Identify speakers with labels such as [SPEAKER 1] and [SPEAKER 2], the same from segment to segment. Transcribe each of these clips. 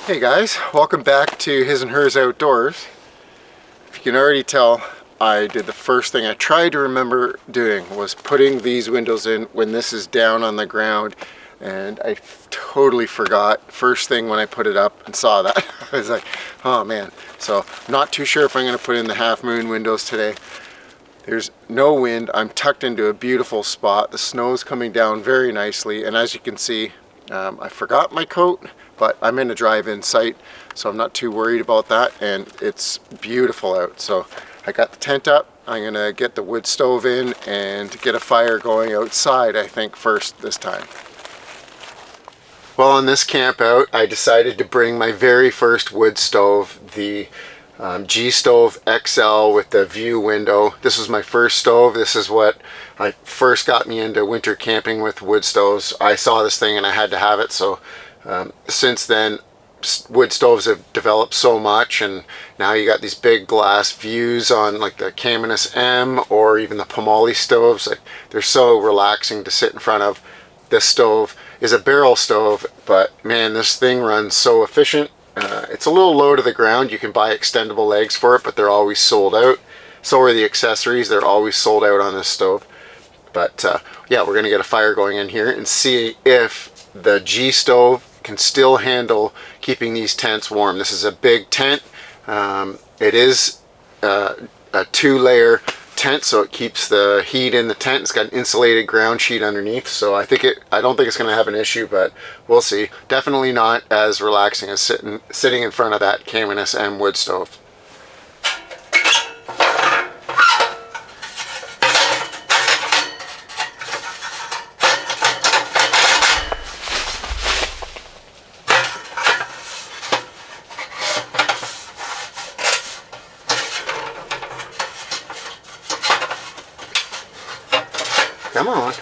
[SPEAKER 1] Hey guys, welcome back to His and Hers Outdoors. If you can already tell, I did the first thing I tried to remember doing was putting these windows in when this is down on the ground, and I totally forgot first thing when I put it up and saw that. I was like, oh man. So not too sure if I'm going to put in the half moon windows today. There's no wind. I'm tucked into a beautiful spot. The snow's coming down very nicely, and as you can see, I forgot my coat, but I'm in a drive-in site, so I'm not too worried about that, and it's beautiful out. So I got the tent up. I'm gonna get the wood stove in and get a fire going outside, I think, first this time. Well, on this camp out, I decided to bring my very first wood stove, the GSTOVE XL with the view window. This was my first stove. This is what first got me into winter camping with wood stoves. I saw this thing and I had to have it. So since then, wood stoves have developed so much, and now you got these big glass views on like the Caminus M or even the Pomali stoves. Like, they're so relaxing to sit in front of. This stove is a barrel stove, but man, this thing runs so efficient. It's a little low to the ground. You can buy extendable legs for it, but they're always sold out. So are the accessories. They're always sold out on this stove. But yeah, we're going to get a fire going in here and see if the G stove can still handle keeping these tents warm. This is a big tent. It is a 2-layer tent, so it keeps the heat in the tent. It's got an insulated ground sheet underneath, so I don't think it's going to have an issue, but we'll see. Definitely not as relaxing as sitting in front of that Caminus M wood stove. Come on.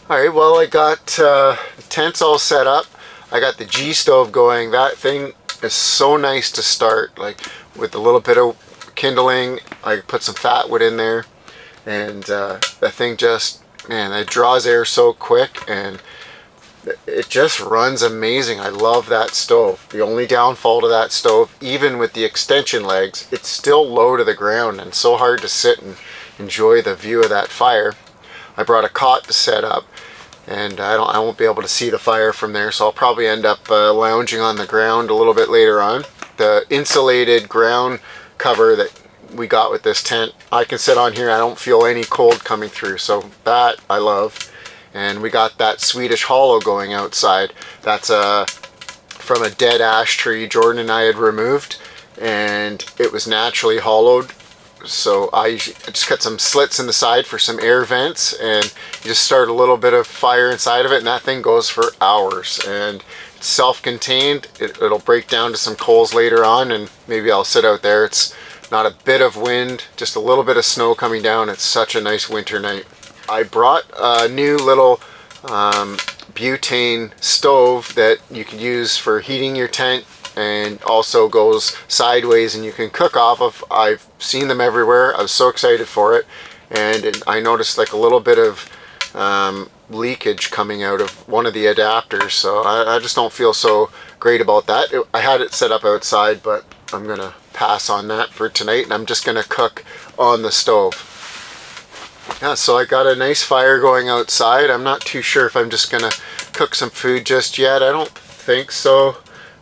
[SPEAKER 1] All right, well, I got the tents all set up. I got the G stove going. That thing is so nice to start, like with a little bit of kindling. I put some fat wood in there, and that thing just, man, it draws air so quick, and it just runs amazing. I love that stove. The only downfall to that stove, even with the extension legs, it's still low to the ground and so hard to sit and enjoy the view of that fire. I brought a cot to set up, and I won't be able to see the fire from there, so I'll probably end up lounging on the ground a little bit later on. The insulated ground cover that we got with this tent, I can sit on here. I don't feel any cold coming through, so that I love. And we got that Swedish hollow going outside. That's from a dead ash tree Jordan and I had removed, and it was naturally hollowed. So I just cut some slits in the side for some air vents, and you just start a little bit of fire inside of it, and that thing goes for hours. And it's self-contained. It'll break down to some coals later on, and maybe I'll sit out there. It's not a bit of wind, just a little bit of snow coming down. It's such a nice winter night. I brought a new little butane stove that you could use for heating your tent, and also goes sideways and you can cook off of. I've seen them everywhere. I was so excited for it, and I noticed like a little bit of leakage coming out of one of the adapters, so I just don't feel so great about that. I had it set up outside, but I'm gonna pass on that for tonight, and I'm just gonna cook on the stove. Yeah, so I got a nice fire going outside. I'm not too sure if I'm just gonna cook some food just yet. I don't think so.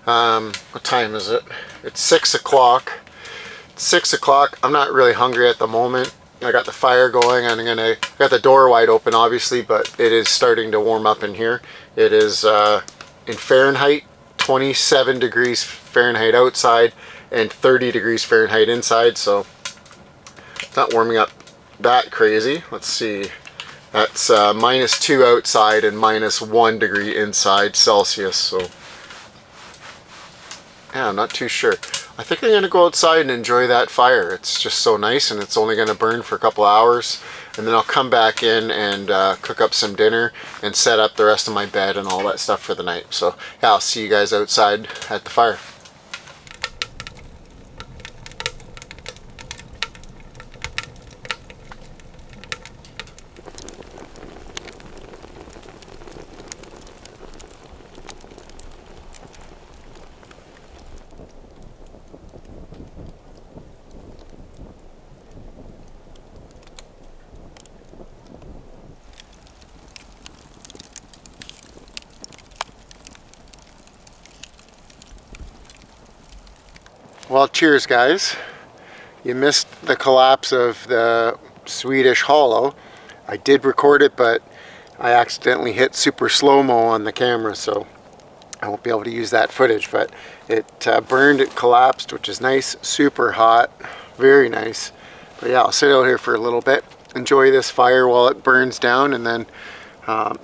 [SPEAKER 1] What time is it? It's 6 o'clock. 6 o'clock. I'm not really hungry at the moment. I got the fire going, and I got the door wide open obviously, but it is starting to warm up in here. It is in Fahrenheit, 27 degrees Fahrenheit outside and 30 degrees Fahrenheit inside, so it's not warming up that crazy. Let's see, that's -2 outside and -1 degree inside Celsius, so yeah, I'm not too sure. I think I'm gonna go outside and enjoy that fire. It's just so nice, and it's only gonna burn for a couple hours, and then I'll come back in and cook up some dinner and set up the rest of my bed and all that stuff for the night. So yeah, I'll see you guys outside at the fire. Well, cheers guys. You missed the collapse of the Swedish hollow. I did record it, but I accidentally hit super slow-mo on the camera, so I won't be able to use that footage. But it burned, it collapsed, which is nice, super hot, very nice. But yeah, I'll sit out here for a little bit, enjoy this fire while it burns down, and then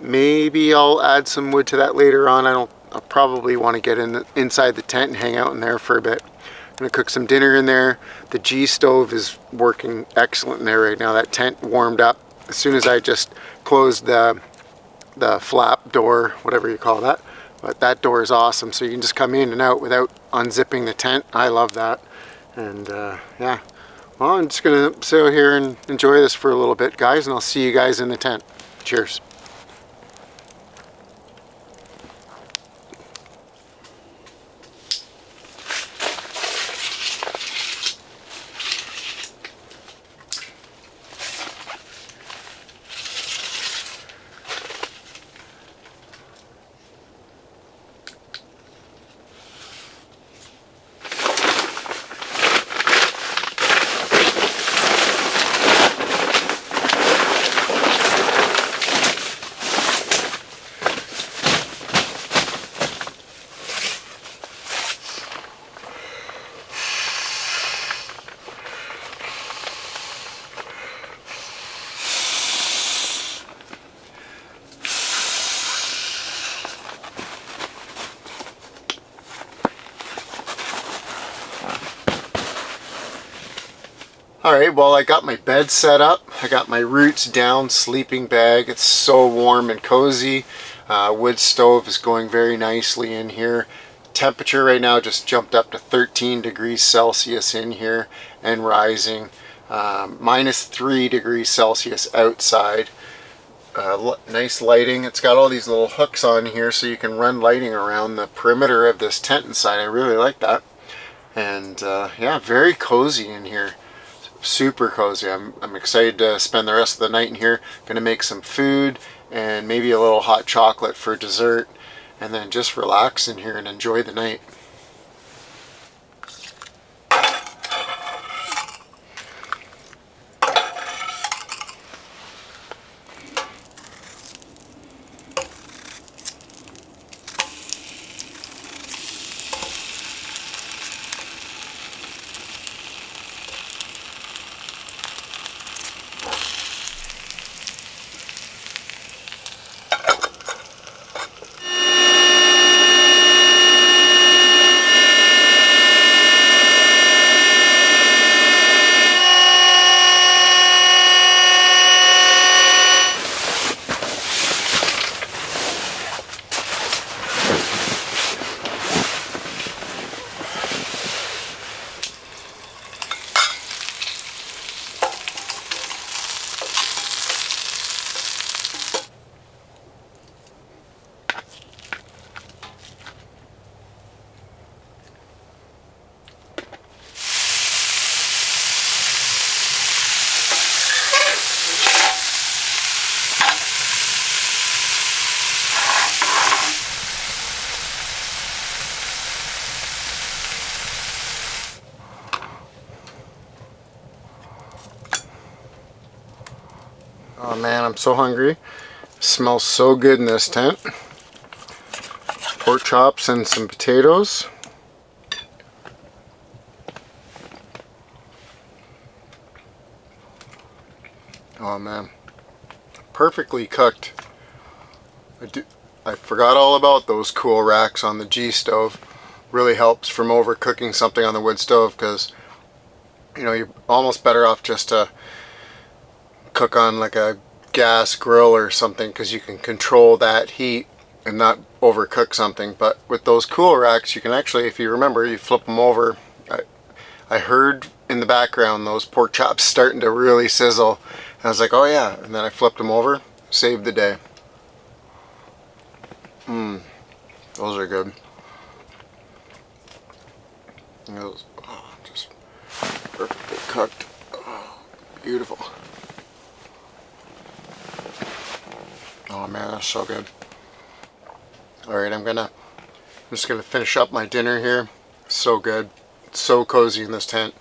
[SPEAKER 1] maybe I'll add some wood to that later on. I'll probably want to get inside the tent and hang out in there for a bit. I'm gonna cook some dinner in there. The G stove is working excellent in there right now. That tent warmed up as soon as I just closed the flap door, whatever you call that. But that door is awesome, so you can just come in and out without unzipping the tent. I love that. And yeah, well, I'm just gonna sit out here and enjoy this for a little bit, guys, and I'll see you guys in the tent. Cheers. Alright, well, I got my bed set up. I got my roots down, sleeping bag. It's so warm and cozy. Wood stove is going very nicely in here. Temperature right now just jumped up to 13 degrees Celsius in here and rising. -3 degrees Celsius outside. Nice lighting. It's got all these little hooks on here so you can run lighting around the perimeter of this tent inside. I really like that. And yeah, very cozy in here. Super cozy. I'm excited to spend the rest of the night in here. Gonna make some food and maybe a little hot chocolate for dessert, and then just relax in here and enjoy the night. Oh man, I'm so hungry. It smells so good in this tent. Pork chops and some potatoes. Oh man, perfectly cooked. I forgot all about those cool racks on the G stove. Really helps from overcooking something on the wood stove, because you know, you're almost better off just to cook on like a gas grill or something, because you can control that heat and not overcook something. But with those cool racks, you can actually, if you remember, you flip them over. I heard in the background those pork chops starting to really sizzle. And I was like, oh yeah, and then I flipped them over, saved the day. Those are good. Those, oh, just perfectly cooked. Oh, beautiful. Oh man, that's so good. Alright, I'm just gonna finish up my dinner here. So good. It's so cozy in this tent.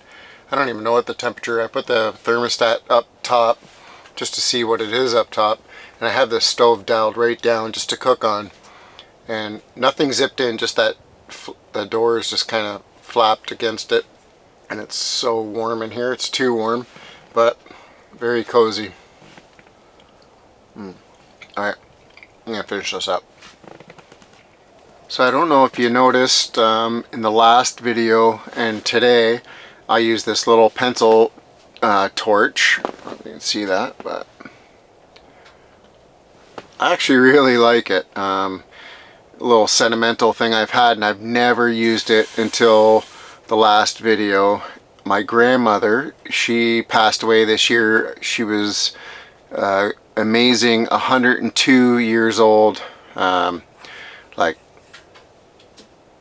[SPEAKER 1] I don't even know what the temperature. I put the thermostat up top just to see what it is up top, and I have the stove dialed right down just to cook on, and nothing zipped in, just that the door is just kind of flapped against it, and it's so warm in here. It's too warm, but very cozy. Alright, I'm gonna finish this up. So I don't know if you noticed in the last video and today, I use this little pencil torch. I don't know if you can see that, but I actually really like it. A little sentimental thing I've had, and I've never used it until the last video. My grandmother, she passed away this year. She was amazing, 102 years old. Like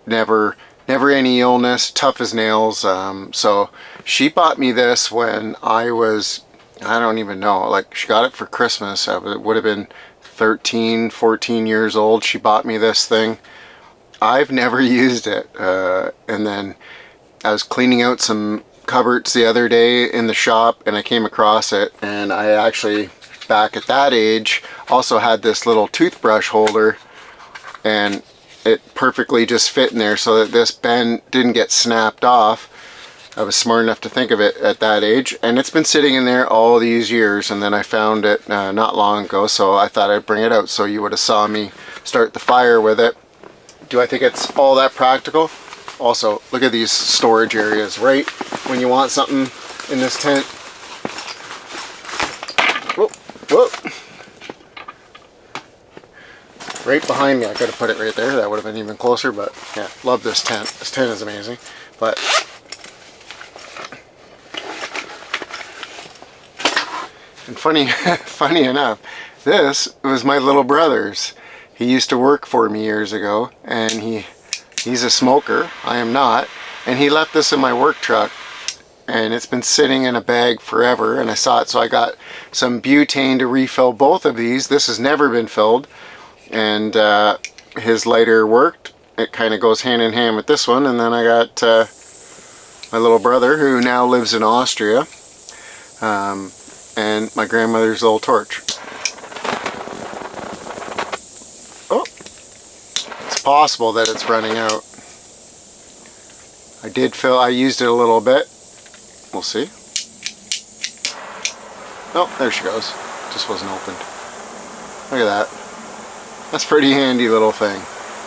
[SPEAKER 1] never any illness, tough as nails. So she bought me this when I was, I don't even know, like she got it for Christmas. I would have been 13, 14 years old. She bought me this thing. I've never used it. And then I was cleaning out some cupboards the other day in the shop, and I came across it, and I actually, back at that age, also had this little toothbrush holder, and it perfectly just fit in there so that this bend didn't get snapped off. I was smart enough to think of it at that age, and it's been sitting in there all these years, and then I found it not long ago, so I thought I'd bring it out so you would have saw me start the fire with it. Do I think it's all that practical? Also, look at these storage areas, right? When you want something in this tent, Whoa, whoa. Right behind me. I could have put it right there. That would have been even closer, but yeah, love this tent. This tent is amazing. But and funny enough, this was my little brother's. He used to work for me years ago, and he's a smoker. I am not. And he left this in my work truck, and it's been sitting in a bag forever, and I saw it, so I got some butane to refill both of these. This has never been filled, and his lighter worked. It kind of goes hand in hand with this one. And then I got my little brother, who now lives in Austria, and my grandmother's little torch. Oh, it's possible that it's running out. I used it a little bit. We'll see. Oh, there she goes. Just wasn't opened. Look at that. That's a pretty handy little thing.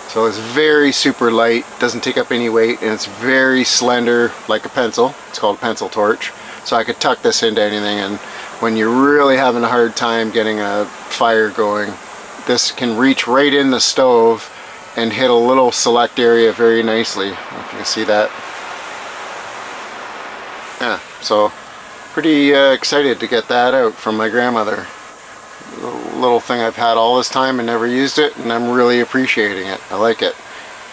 [SPEAKER 1] So it's very super light, doesn't take up any weight, and it's very slender, like a pencil. It's called a pencil torch. So I could tuck this into anything, and when you're really having a hard time getting a fire going, this can reach right in the stove and hit a little select area very nicely. If you can see that. Yeah, so pretty excited to get that out from my grandmother. Little thing I've had all this time and never used it, and I'm really appreciating it. I like it.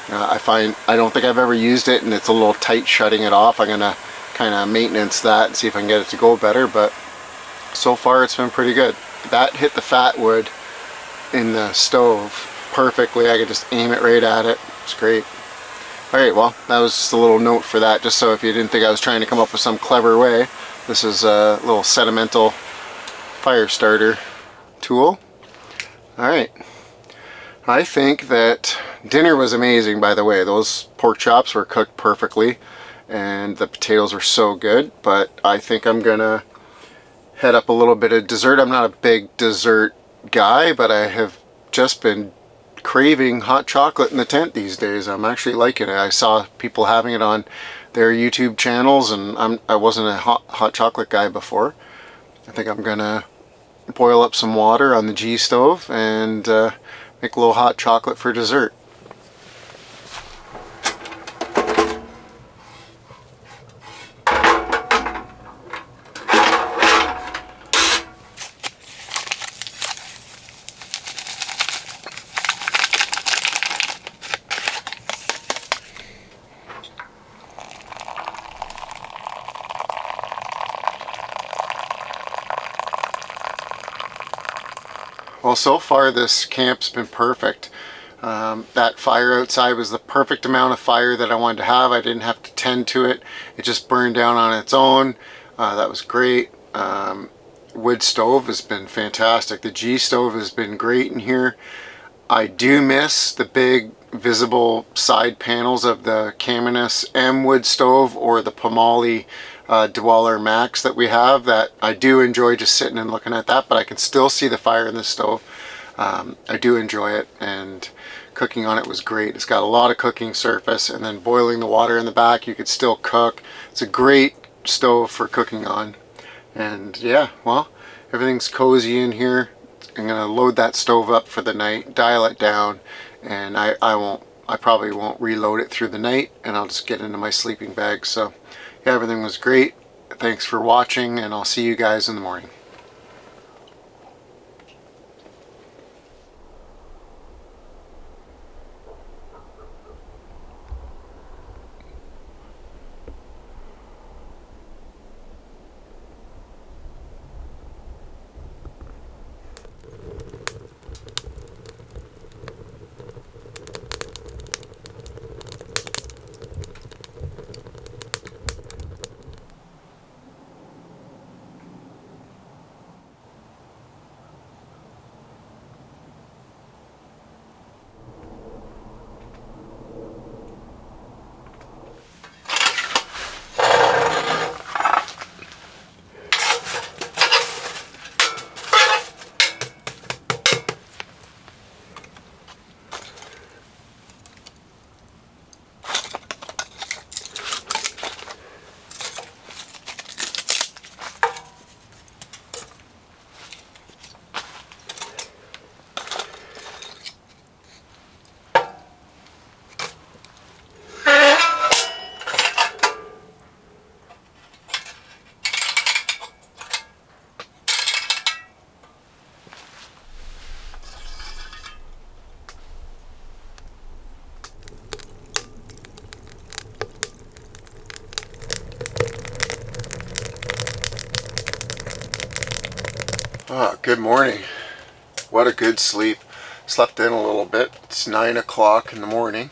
[SPEAKER 1] I don't think I've ever used it, and it's a little tight shutting it off. I'm gonna kind of maintenance that and see if I can get it to go better, but so far it's been pretty good. That hit the fat wood in the stove perfectly. I could just aim it right at it. It's great. Alright, well, that was just a little note for that, just so if you didn't think I was trying to come up with some clever way. This is a little Sentimental fire starter tool. Alright, I think that dinner was amazing, by the way. Those pork chops were cooked perfectly, and the potatoes were so good, but I think I'm gonna head up a little bit of dessert. I'm not a big dessert guy, but I have just been craving hot chocolate in the tent these days. I'm actually liking it. I saw people having it on their YouTube channels, and I wasn't a hot chocolate guy before. I think I'm gonna boil up some water on the G stove and make a little hot chocolate for dessert. Well, so far this camp's been perfect. That fire outside was the perfect amount of fire that I wanted to have. I didn't have to tend to it. It just burned down on its own. That was great. Wood stove has been fantastic. The G stove has been great in here. I do miss the big visible side panels of the Caminus M wood stove or the Pomali Dweller Max that we have. That I do enjoy just sitting and looking at that, but I can still see the fire in the stove. I do enjoy it, and cooking on it was great. It's got a lot of cooking surface, and then boiling the water in the back, you could still cook. It's a great stove for cooking on. And yeah, well, everything's cozy in here. I'm gonna load that stove up for the night, dial it down, and I probably won't reload it through the night, and I'll just get into my sleeping bag. So yeah, everything was great. Thanks for watching, and I'll see you guys in the morning. Oh, good morning. What a good sleep. Slept in a little bit. It's 9 o'clock in the morning,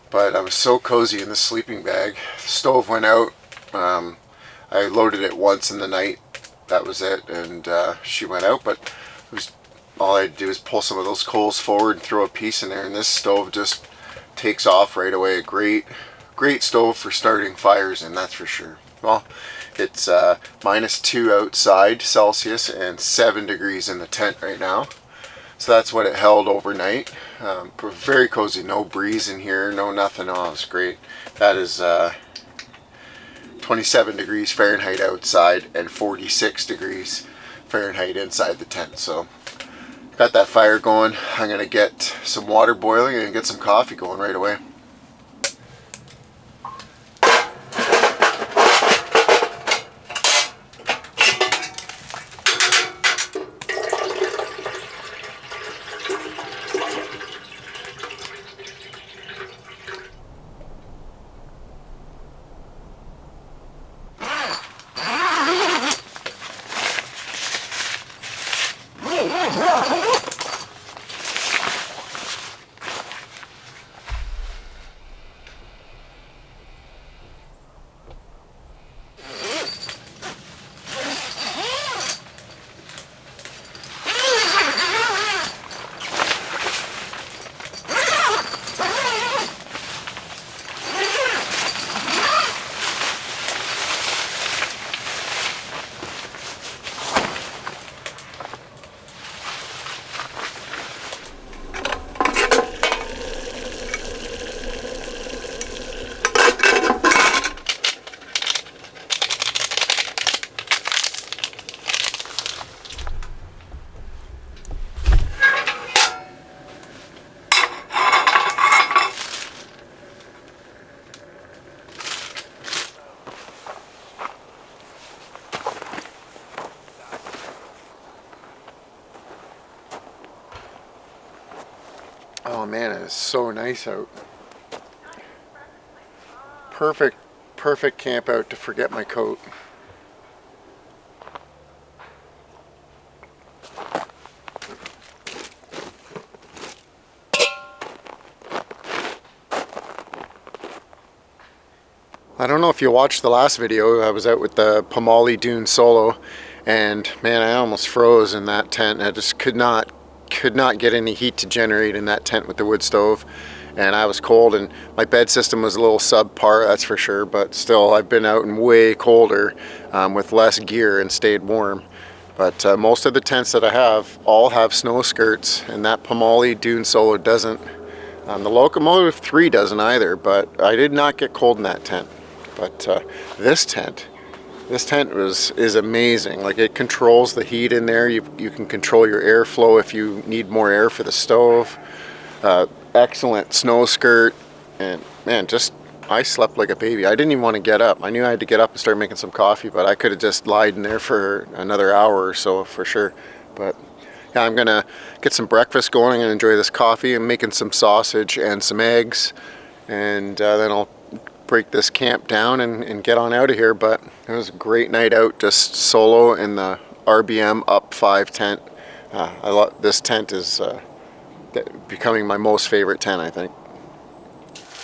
[SPEAKER 1] but I was so cozy in the sleeping bag. The stove went out. I loaded it once in the night. That was it, and she went out, but it was, all I had to do is pull some of those coals forward and throw a piece in there, and this stove just takes off right away. A great stove for starting fires in, that's for sure. Well, it's -2 outside Celsius and 7 degrees in the tent right now. So that's what it held overnight. Very cozy, no breeze in here, no nothing. Oh, it's great. That is 27 degrees Fahrenheit outside and 46 degrees Fahrenheit inside the tent. So got that fire going. I'm gonna get some water boiling and get some coffee going right away. Oh man, it is so nice out. Perfect camp out to forget my coat. I don't know if you watched the last video. I was out with the Pomali Dune Solo, and man, I almost froze in that tent. I just could not get any heat to generate in that tent with the wood stove, and I was cold, and my bed system was a little subpar, that's for sure, but still I've been out and way colder with less gear and stayed warm. But most of the tents that I have all have snow skirts, and that Pomali Dune Solo doesn't. The Locomotive 3 doesn't either, but I did not get cold in that tent. But this tent is amazing. Like, it controls the heat in there. You can control your airflow if you need more air for the stove. Excellent snow skirt, and man, I slept like a baby. I didn't even want to get up. I knew I had to get up and start making some coffee, but I could have just lied in there for another hour or so for sure. But yeah, I'm gonna get some breakfast going. I'm gonna enjoy this coffee. I'm making some sausage and some eggs, and then I'll break this camp down and get on out of here. But it was a great night out, just solo in the RBM UP-5 tent. I love this tent. Is becoming my most favorite tent, I think.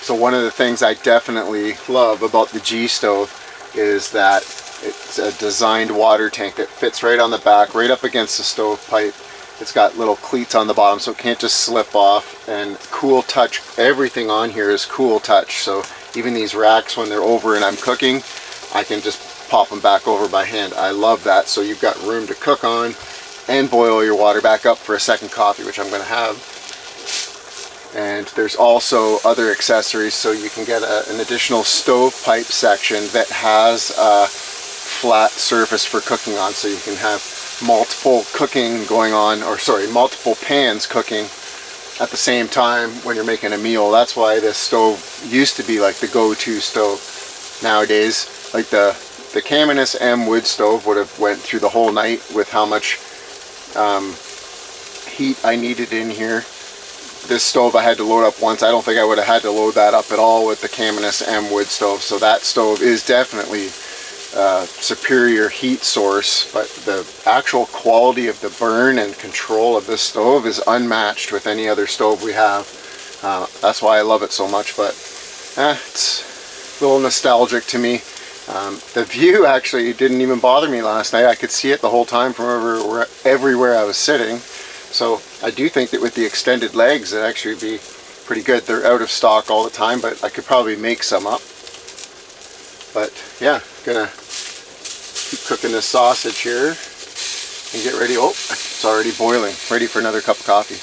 [SPEAKER 1] So one of the things I definitely love about the GSTOVE is that it's a designed water tank that fits right on the back, right up against the stovepipe. It's got little cleats on the bottom so it can't just slip off, and cool touch. Everything on here is cool touch, so even these racks, when they're over and I'm cooking, I can just pop them back over by hand. I love that. So you've got room to cook on and boil your water back up for a second coffee, which I'm going to have. And there's also other accessories, so you can get an additional stovepipe section that has a flat surface for cooking on, so you can have multiple cooking going on, or sorry, multiple pans cooking at the same time when you're making a meal. That's why this stove used to be like the go-to stove. Nowadays, like the Caminus M wood stove would have went through the whole night with how much heat I needed in here. This stove I had to load up once. I don't think I would have had to load that up at all with the Caminus M wood stove. So that stove is definitely superior heat source, but the actual quality of the burn and control of this stove is unmatched with any other stove we have. That's why I love it so much, but it's a little nostalgic to me. The view actually didn't even bother me last night. I could see it the whole time from everywhere I was sitting. So I do think that with the extended legs, it'd actually be pretty good. They're out of stock all the time, but I could probably make some up. But yeah, gonna keep cooking this sausage here and get ready. Oh, it's already boiling, ready for another cup of coffee.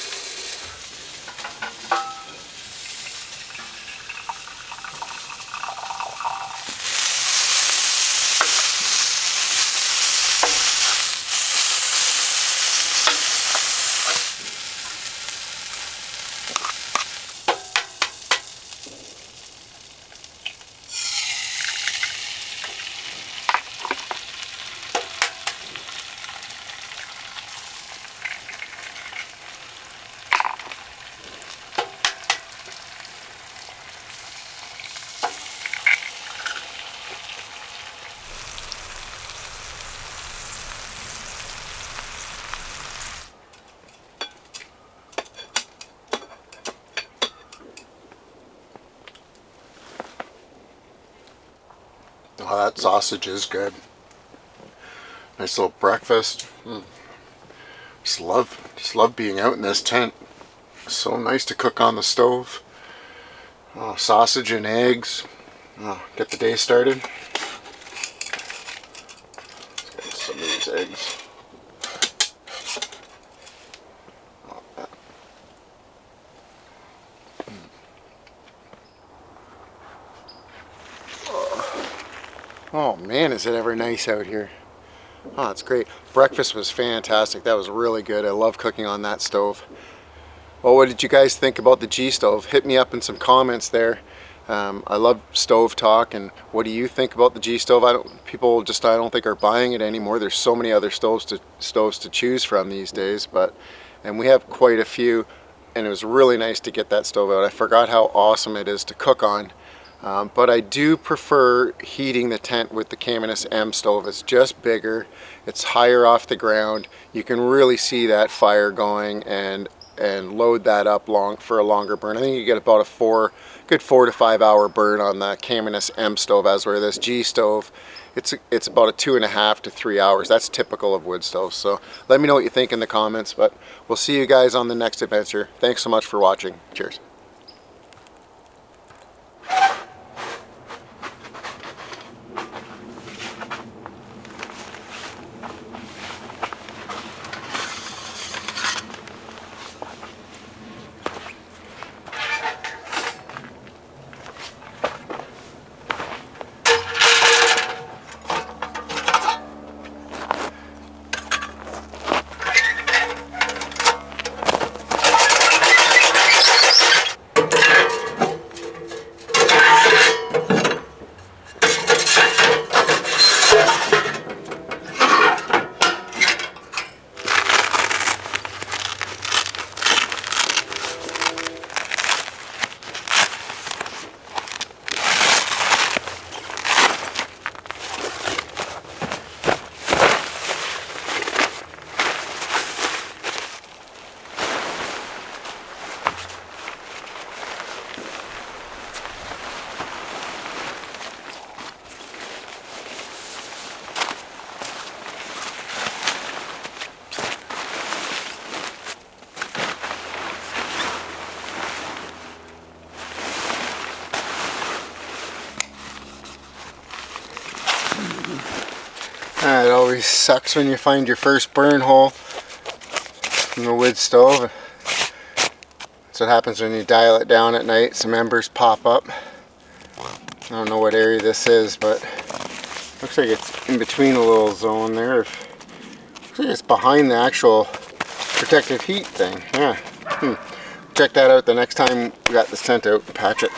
[SPEAKER 1] Oh, that sausage is good. Nice little breakfast. Just love being out in this tent. So nice to cook on the stove. Oh, sausage and eggs. Oh, get the day started. Let's get some of these eggs. Oh man, is it ever nice out here. Oh, it's great. Breakfast was fantastic. That was really good. I love cooking on that stove. Well, what did you guys think about the G-stove? Hit me up in some comments there. I love stove talk, and what do you think about the G-stove? People just I don't think are buying it anymore. There's so many other stoves to choose from these days, and we have quite a few, and it was really nice to get that stove out. I forgot how awesome it is to cook on. But I do prefer heating the tent with the Caminus M stove. It's just bigger, it's higher off the ground. You can really see that fire going and load that up for a longer burn. I think you get about a good 4 to 5 hour burn on the Caminus M stove, as where this G stove, it's about a 2.5 to 3 hours. That's typical of wood stoves. So let me know what you think in the comments, but we'll see you guys on the next adventure. Thanks so much for watching. Cheers. It always sucks when you find your first burn hole in the wood stove. That's what happens when you dial it down at night. Some embers pop up. I don't know what area this is, but looks like it's in between a little zone there. Looks like it's behind the actual protective heat thing. Yeah. Check that out the next time we got this tent out and patch it.